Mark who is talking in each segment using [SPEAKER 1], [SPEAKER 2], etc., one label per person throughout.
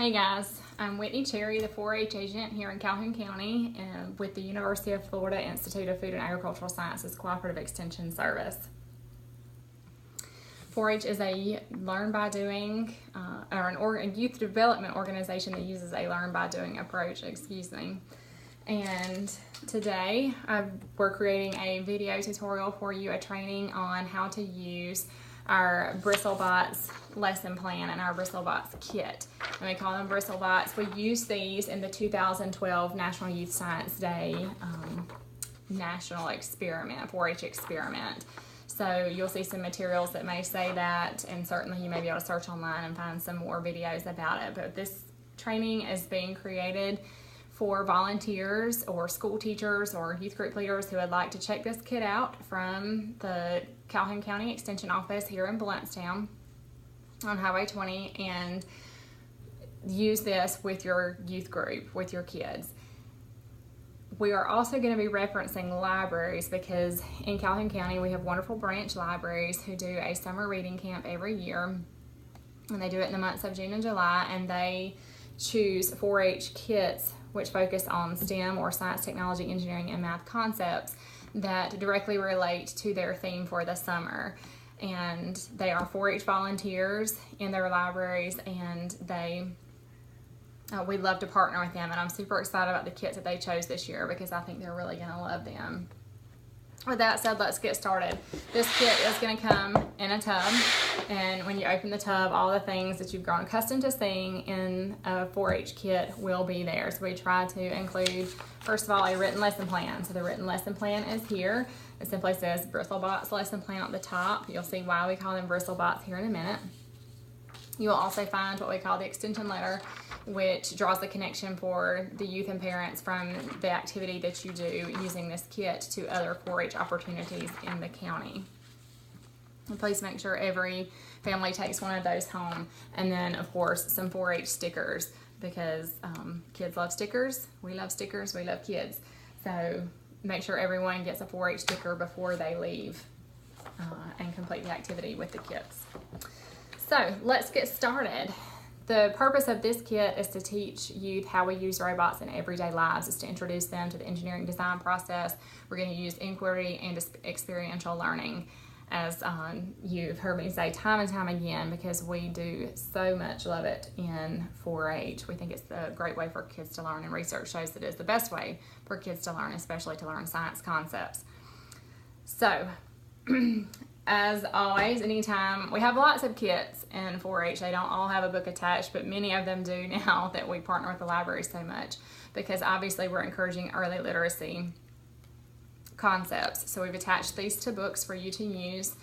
[SPEAKER 1] Hey guys, I'm Whitney Cherry, the 4-H agent here in Calhoun County with the University of Florida Institute of Food and Agricultural Sciences Cooperative Extension Service. 4-H is a learn by doing, a youth development organization that uses a learn by doing approach, And today we're creating a video tutorial for you, a training on how to use our BristleBots lesson plan and our BristleBots kit. And we call them BristleBots. We use these in the 2012 National Youth Science Day National Experiment, 4-H experiment. So you'll see some materials that may say that, and certainly you may be able to search online and find some more videos about it. But this training is being created for volunteers or school teachers or youth group leaders who would like to check this kit out from the Calhoun County Extension Office here in Blountstown on Highway 20 and use this with your youth group, with your kids. We are also going to be referencing libraries because in Calhoun County we have wonderful branch libraries who do a summer reading camp every year, and they do it in the months of June and July, and they choose 4-H kits which focus on STEM or science, technology, engineering, and math concepts that directly relate to their theme for the summer. And they are 4-H volunteers in their libraries, and we love to partner with them, and I'm super excited about the kits that they chose this year because I think they're really going to love them. With that said, let's get started. This kit is going to come in a tub, and when you open the tub, all the things that you've grown accustomed to seeing in a 4-H kit will be there. So we try to include, first of all, a written lesson plan. So the written lesson plan is here. It simply says BristleBots lesson plan at the top. You'll see why we call them BristleBots here in a minute. You will also find what we call the extension letter, which draws the connection for the youth and parents from the activity that you do using this kit to other 4-H opportunities in the county. And please make sure every family takes one of those home. And then, of course, some 4-H stickers because kids love stickers. We love stickers. We love kids. So make sure everyone gets a 4-H sticker before they leave and complete the activity with the kits. So let's get started. The purpose of this kit is to teach youth how we use robots in everyday lives. It's to introduce them to the engineering design process. We're going to use inquiry and experiential learning, as you've heard me say time and time again, because we do so much love it in 4-H. We think it's a great way for kids to learn, and research shows that it's the best way for kids to learn, especially to learn science concepts. So, as always, anytime we have lots of kits in 4-H, they don't all have a book attached, but many of them do now that we partner with the library so much, because obviously we're encouraging early literacy concepts. So we've attached these to books for you to use.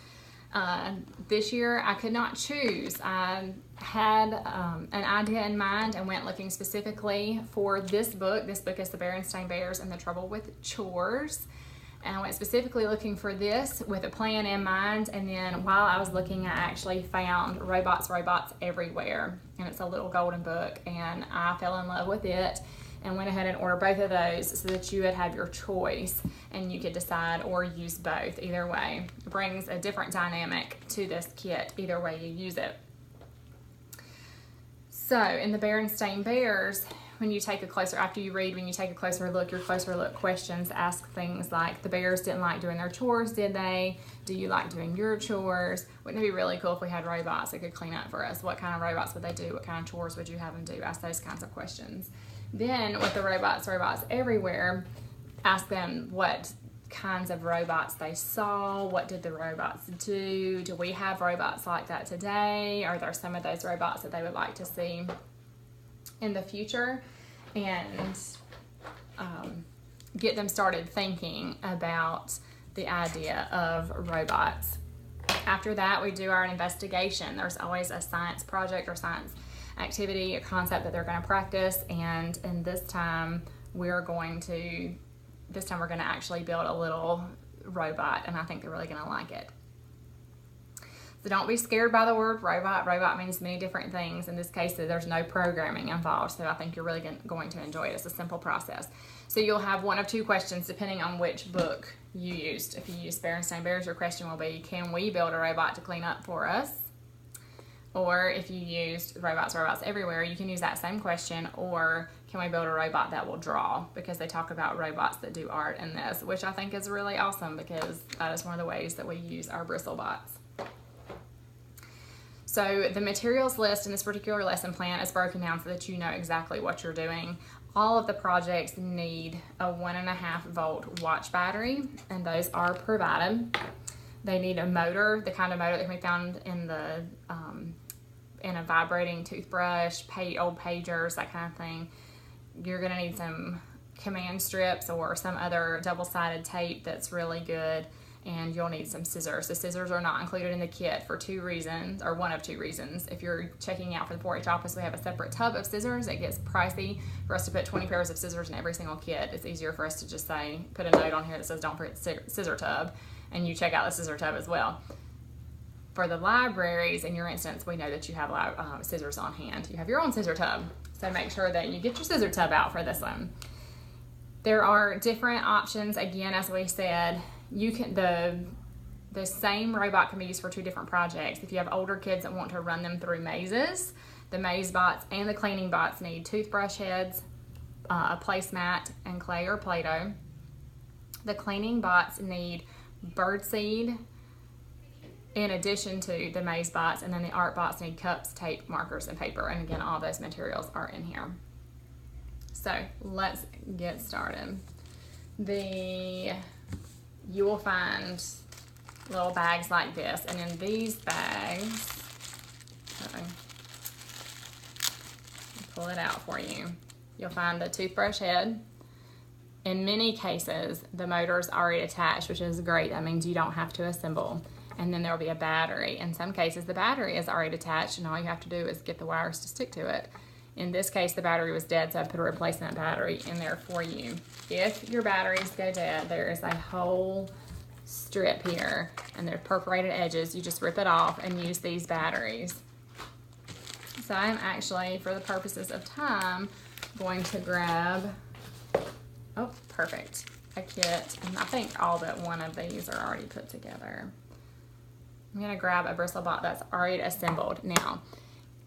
[SPEAKER 1] This year I could not choose. I had an idea in mind and went looking specifically for this book. This book is The Berenstain Bears and the Trouble with Chores. And I went specifically looking for this with a plan in mind, and then while I was looking, I actually found Robots Everywhere, and it's a little golden book, and I fell in love with it and went ahead and ordered both of those so that you would have your choice and you could decide or use both. Either way, it brings a different dynamic to this kit, either way you use it. So in the Berenstain Bears, when you take a closer look, your closer look questions ask things like, the bears didn't like doing their chores, did they? Do you like doing your chores? Wouldn't it be really cool if we had robots that could clean up for us? What kind of robots would they do? What kind of chores would you have them do? Ask those kinds of questions. Then with the Robots Everywhere, ask them what kinds of robots they saw. What did the robots do? Do we have robots like that today? Are there some of those robots that they would like to see in the future? And get them started thinking about the idea of robots. After that, we do our investigation. There's always a science project or science activity, a concept that they're going to practice, and this time we're going to actually build a little robot, and I think they're really going to like it. So don't be scared by the word robot. Robot means many different things. In this case, there's no programming involved, so I think you're really going to enjoy it. It's a simple process. So you'll have one of two questions depending on which book you used. If you use Berenstain Bears, your question will be, can we build a robot to clean up for us? Or if you used robots everywhere, you can use that same question, or can we build a robot that will draw? Because they talk about robots that do art in this, which I think is really awesome because that is one of the ways that we use our Bristle bots. So the materials list in this particular lesson plan is broken down so that you know exactly what you're doing. All of the projects need a 1.5 volt watch battery, and those are provided. They need a motor, the kind of motor that can be found in the in a vibrating toothbrush, old pagers, that kind of thing. You're going to need some command strips or some other double-sided tape that's really good, and you'll need some scissors. The scissors are not included in the kit for 2 reasons, or one of 2 reasons. If you're checking out for the 4-H office, we have a separate tub of scissors. It gets pricey for us to put 20 pairs of scissors in every single kit. It's easier for us to just say, put a note on here that says don't forget scissor tub, and you check out the scissor tub as well. For the libraries, in your instance, we know that you have scissors on hand. You have your own scissor tub, so make sure that you get your scissor tub out for this one. There are different options. Again, as we said, you can the same robot can be used for 2 different projects. If you have older kids that want to run them through mazes, the maze bots and the cleaning bots need toothbrush heads, a placemat, and clay or Play-Doh. The cleaning bots need birdseed in addition to the maze bots, and then the art bots need cups, tape, markers, and paper. And again, all those materials are in here. So let's get started. You will find little bags like this, and in these bags, pull it out for you. You'll find the toothbrush head. In many cases, the motor's already attached, which is great. That means you don't have to assemble. And then there will be a battery. In some cases, the battery is already attached, and all you have to do is get the wires to stick to it. In this case, the battery was dead, so I put a replacement battery in there for you. If your batteries go dead, there is a whole strip here, and they're perforated edges. You just rip it off and use these batteries. So I'm actually, for the purposes of time, going to grab, oh, perfect, a kit. And I think all but one of these are already put together. I'm going to grab a Bristle bot that's already assembled. Now,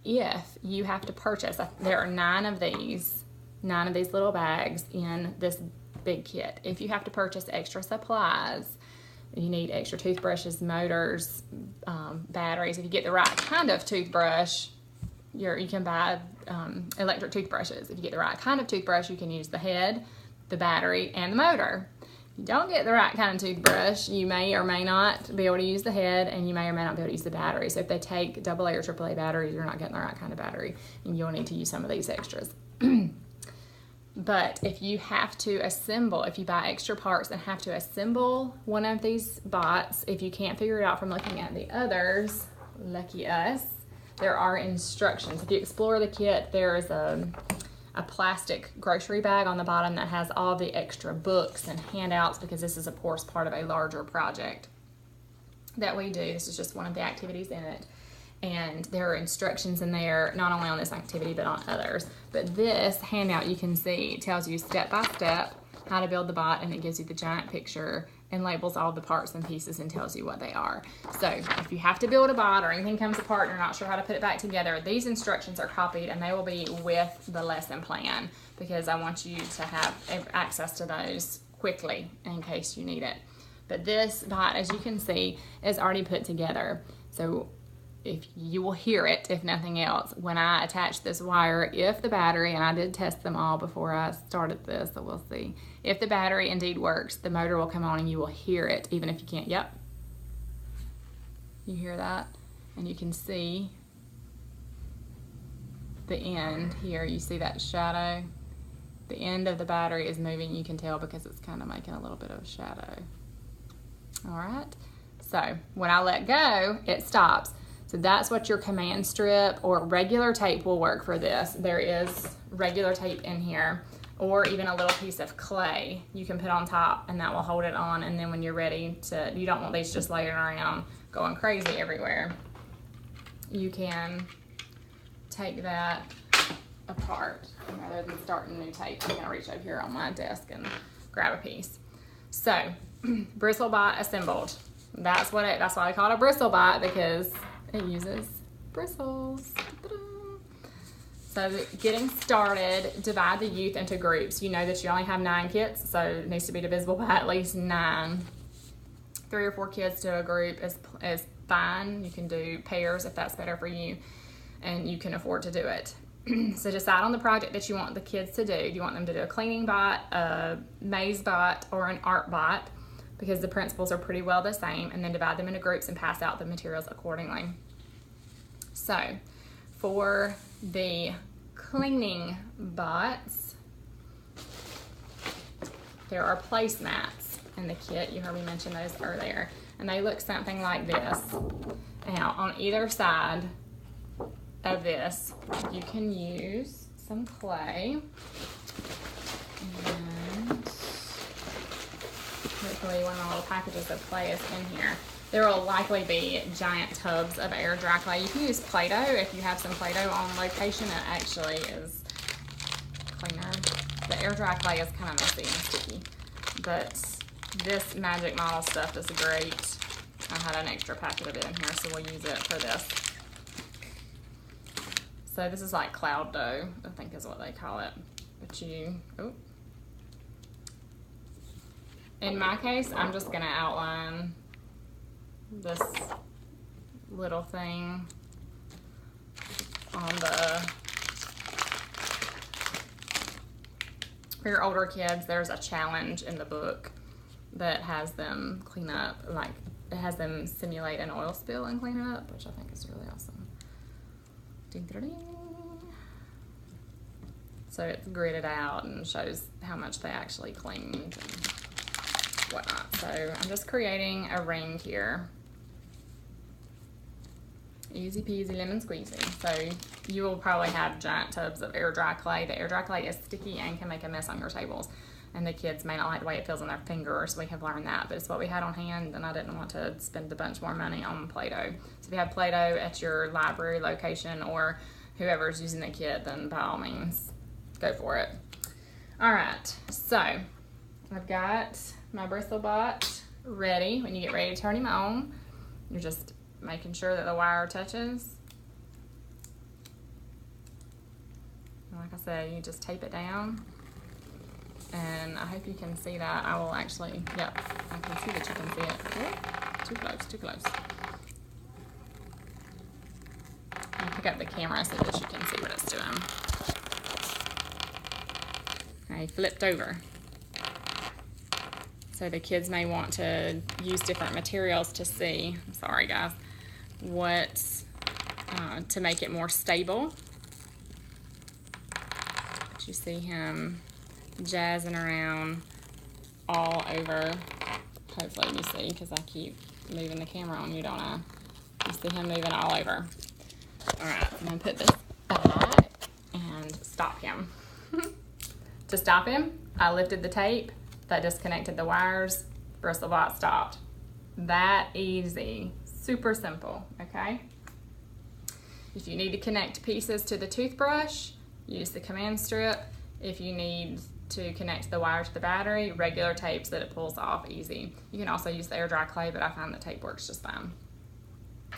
[SPEAKER 1] if you have to purchase, there are 9 of these little bags in this big kit. If you have to purchase extra supplies, you need extra toothbrushes, motors, batteries. If you get the right kind of toothbrush, you can buy electric toothbrushes. If you get the right kind of toothbrush, you can use the head, the battery, and the motor. If you don't get the right kind of toothbrush, you may or may not be able to use the head, and you may or may not be able to use the battery. So if they take AA or AAA batteries, you're not getting the right kind of battery, and you'll need to use some of these extras. But if you have to assemble, if you buy extra parts and have to assemble one of these bots, if you can't figure it out from looking at the others, lucky us, there are instructions. If you explore the kit, there is a plastic grocery bag on the bottom that has all the extra books and handouts, because this is, of course, part of a larger project that we do. This is just one of the activities in it. And there are instructions in there, not only on this activity, but on others. But this handout, you can see, tells you step by step how to build the bot, and it gives you the giant picture and labels all the parts and pieces and tells you what they are. So if you have to build a bot or anything comes apart and you're not sure how to put it back together, these instructions are copied, and they will be with the lesson plan, because I want you to have access to those quickly in case you need it. But this bot, as you can see, is already put together. So if you will hear it, if nothing else, when I attach this wire, if the battery, and I did test them all before I started this, so we'll see. If the battery indeed works, the motor will come on and you will hear it, even if you can't. Yep. You hear that? And you can see the end here. You see that shadow? The end of the battery is moving. You can tell because it's kind of making a little bit of a shadow. All right. So when I let go, it stops. So that's what your command strip or regular tape will work for this. There is regular tape in here, or even a little piece of clay you can put on top, and that will hold it on. And then when you're ready to, you don't want these just laying around going crazy everywhere. You can take that apart. Rather than starting new tape, I'm gonna reach over here on my desk and grab a piece. So, Bristle bot assembled. That's why I call it a Bristle bot, because it uses bristles. So getting started, divide the youth into groups. You know that you only have 9 kits, so it needs to be divisible by at least 9. 3 or 4 kids to a group is fine. You can do pairs if that's better for you, and you can afford to do it. So decide on the project that you want the kids to do. Do you want them to do a cleaning bot, a maze bot, or an art bot? Because the principles are pretty well the same, and then divide them into groups and pass out the materials accordingly. So for the cleaning bots, there are placemats in the kit. You heard me mention those earlier, and they look something like this. Now on either side of this, you can use some clay, and hopefully one of the little packages of clay is in here. There will likely be giant tubs of air dry clay. You can use Play-Doh if you have some Play-Doh on location. It actually is cleaner. The air dry clay is kind of messy and sticky, but this magic model stuff is great. I had an extra packet of it in here, so we'll use it for this. So this is like cloud dough, I think is what they call it. But in my case, I'm just gonna outline this little thing on for your older kids. There's a challenge in the book that has them clean up, like it has them simulate an oil spill and clean it up, which I think is really awesome. So it's gridded out and shows how much they actually cleaned and whatnot. So I'm just creating a ring here. Easy peasy lemon squeezy. So you will probably have giant tubs of air dry clay. The air dry clay is sticky and can make a mess on your tables. And the kids may not like the way it feels on their fingers. We have learned that, but it's what we had on hand, and I didn't want to spend a bunch more money on Play-Doh. So if you have Play-Doh at your library location or whoever's using the kit, then by all means, go for it. All right, so I've got my Bristle bot ready. When you get ready to turn him on, you're just making sure that the wire touches. Like I said, you just tape it down. And I hope you can see that. I will actually, yep, I can see that you can see it. Oh, too close, too close. I'll pick up the camera so that you can see what it's doing. I flipped over. So the kids may want to use different materials to see, I'm sorry guys, what, to make it more stable. But you see him jazzing around all over. Hopefully you see, because I keep moving the camera on you, don't I? You see him moving all over. All right, I'm gonna put this back and stop him. To stop him, I lifted the tape that disconnected the wires. Bristle bot stopped. That easy, super simple, okay? If you need to connect pieces to the toothbrush, use the command strip. If you need to connect the wire to the battery, regular tapes that it pulls off easy. You can also use the air dry clay, but I find the tape works just fine.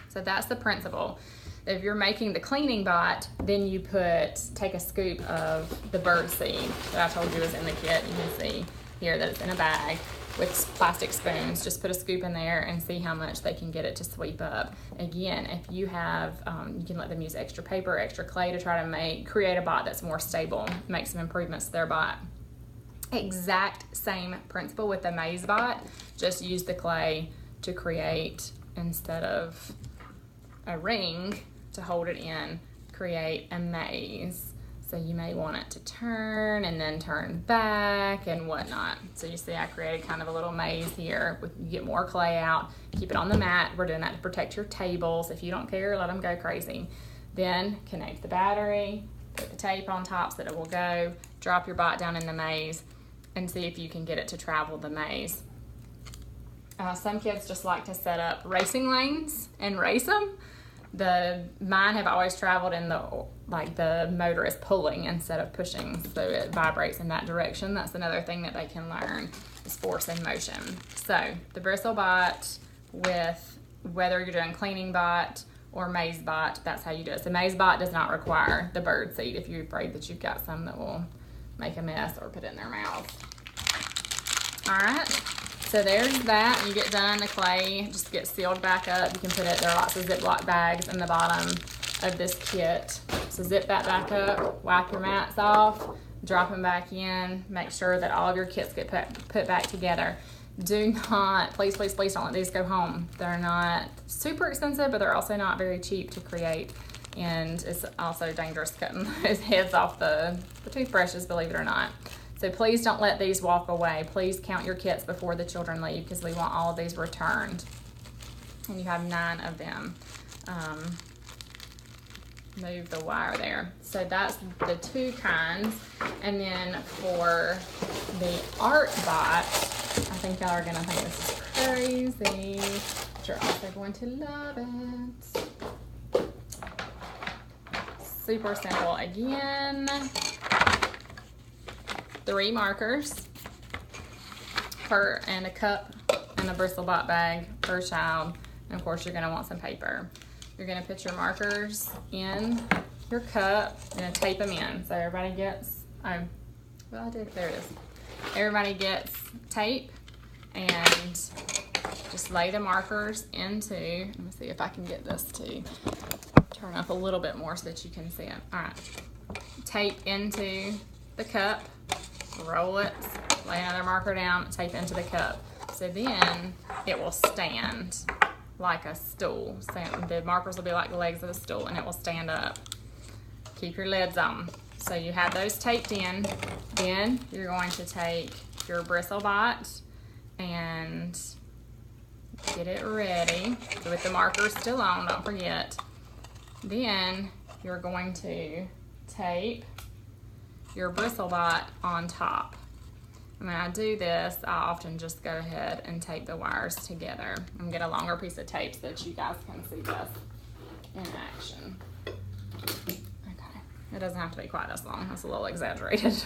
[SPEAKER 1] So that's the principle. If you're making the cleaning bot, then you take a scoop of the bird seed that I told you was in the kit. You can see here that it's in a bag with plastic spoons. Just put a scoop in there and see how much they can get it to sweep up. Again, if you have, you can let them use extra paper, extra clay to try to create a bot that's more stable, make some improvements to their bot. Exact same principle with the maze bot, just use the clay to create, instead of a ring to hold it in, create a maze. So you may want it to turn and then turn back and whatnot. So you see I created kind of a little maze here. You get more clay out, keep it on the mat. We're doing that to protect your tables. If you don't care, let them go crazy. Then connect the battery, put the tape on top so that it will go, drop your bot down in the maze, and see if you can get it to travel the maze. Some kids just like to set up racing lanes and race them. Mine have always traveled in the motor is pulling instead of pushing, so it vibrates in that direction. That's another thing that they can learn, is force and motion. So the Bristle bot, with whether you're doing cleaning bot or maize bot. That's how you do it. So maize bot does not require the bird seed if you're afraid that you've got some that will make a mess or put it in their mouth. All right, so there's that. You get done, the clay just gets sealed back up. You can put it, there are lots of Ziploc bags in the bottom of this kit. So zip that back up, wipe your mats off, drop them back in, make sure that all of your kits get put back together. Do not, please, please, please don't let these go home. They're not super expensive, but they're also not very cheap to create. And it's also dangerous cutting those heads off the toothbrushes, believe it or not. So please don't let these walk away. Please count your kits before the children leave because we want all of these returned. And you have 9 of them. Move the wire there. So that's the 2 kinds. And then for the art bot, I think y'all are gonna think this is crazy, but you're also going to love it. Super simple again. 3 markers and a cup and a Bristle bot bag per child. And of course you're gonna want some paper. You're gonna put your markers in your cup. You're gonna tape them in. So everybody gets, there it is. Everybody gets tape and just lay the markers into, let me see if I can get this to turn up a little bit more so that you can see it. All right, tape into the cup, roll it, lay another marker down, tape into the cup. So then it will stand like a stool. So the markers will be like the legs of the stool and it will stand up. Keep your lids on. So you have those taped in. Then you're going to take your Bristle bot and get it ready. So with the markers still on, don't forget. Then you're going to tape your Bristle bot on top. And when I do this, I often just go ahead and tape the wires together and get a longer piece of tape so that you guys can see this in action. Okay, it doesn't have to be quite this long. That's a little exaggerated.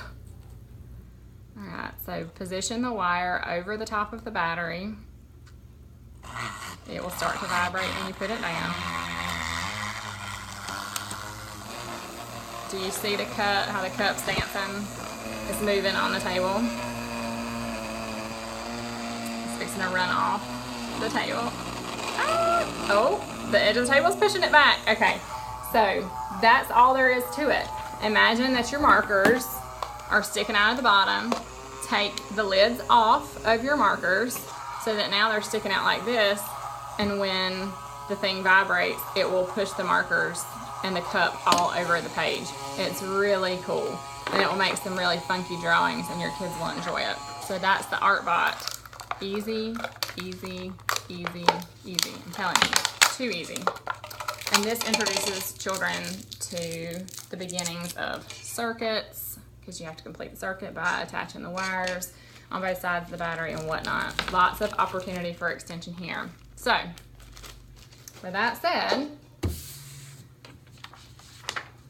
[SPEAKER 1] All right, so position the wire over the top of the battery. It will start to vibrate when you put it down. Do you see the cup, how the cup's dancing? It's moving on the table. It's fixing to run off the table. Ah! Oh, the edge of the table is pushing it back. Okay, so that's all there is to it. Imagine that your markers are sticking out of the bottom. Take the lids off of your markers so that now they're sticking out like this, and when the thing vibrates, it will push the markers and the cup all over the page. It's really cool, and it will make some really funky drawings and your kids will enjoy it. So that's the art bot. Easy, easy, easy, easy. I'm telling you, too easy. And this introduces children to the beginnings of circuits, because you have to complete the circuit by attaching the wires on both sides of the battery and whatnot. Lots of opportunity for extension here. So, with that said,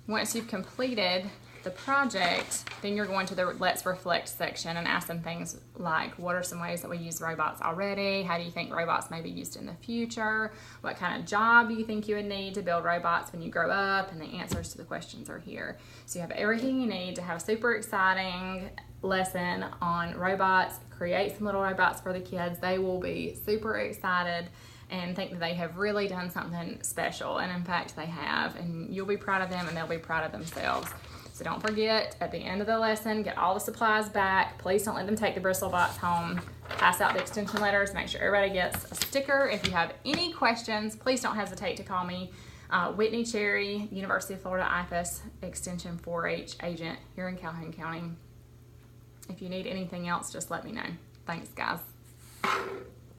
[SPEAKER 1] once you've completed the project, then you're going to the Let's Reflect section and ask them things like, what are some ways that we use robots already? How do you think robots may be used in the future? What kind of job do you think you would need to build robots when you grow up? And the answers to the questions are here. So you have everything you need to have a super exciting lesson on robots. Create some little robots for the kids. They will be super excited and think that they have really done something special. And in fact, they have. And you'll be proud of them and they'll be proud of themselves. So don't forget, at the end of the lesson, get all the supplies back. Please don't let them take the Bristle bots home. Pass out the extension letters. Make sure everybody gets a sticker. If you have any questions, please don't hesitate to call me. Whitney Cherry, University of Florida IFAS Extension 4-H agent here in Calhoun County. If you need anything else, just let me know. Thanks, guys.